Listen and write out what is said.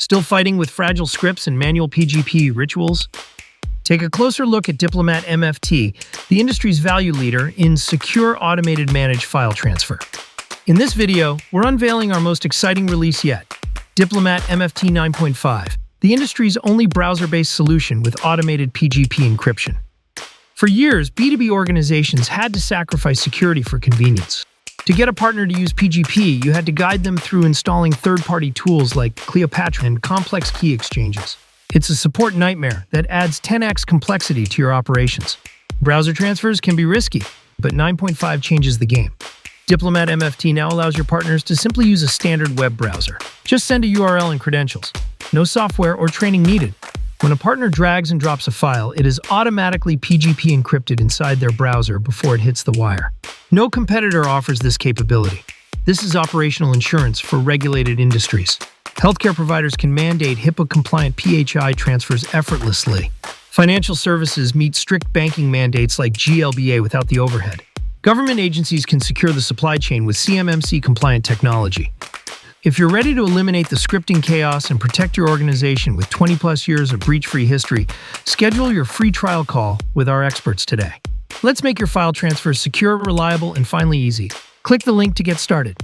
Still fighting with fragile scripts and manual PGP rituals? Take a closer look at Diplomat MFT, the industry's value leader in secure automated managed file transfer. In this video, we're unveiling our most exciting release yet, Diplomat MFT 9.5, the industry's only browser-based solution with automated PGP encryption. For years, B2B organizations had to sacrifice security for convenience. To get a partner to use PGP, you had to guide them through installing third-party tools like Cleopatra and complex key exchanges. It's a support nightmare that adds 10x complexity to your operations. Browser transfers can be risky, but 9.5 changes the game. Diplomat MFT now allows your partners to simply use a standard web browser. Just send a URL and credentials. No software or training needed. When a partner drags and drops a file, it is automatically PGP encrypted inside their browser before it hits the wire. No competitor offers this capability. This is operational insurance for regulated industries. Healthcare providers can mandate HIPAA-compliant PHI transfers effortlessly. Financial services meet strict banking mandates like GLBA without the overhead. Government agencies can secure the supply chain with CMMC-compliant technology. If you're ready to eliminate the scripting chaos and protect your organization with 20-plus years of breach-free history, schedule your free trial call with our experts today. Let's make your file transfers secure, reliable, and finally easy. Click the link to get started.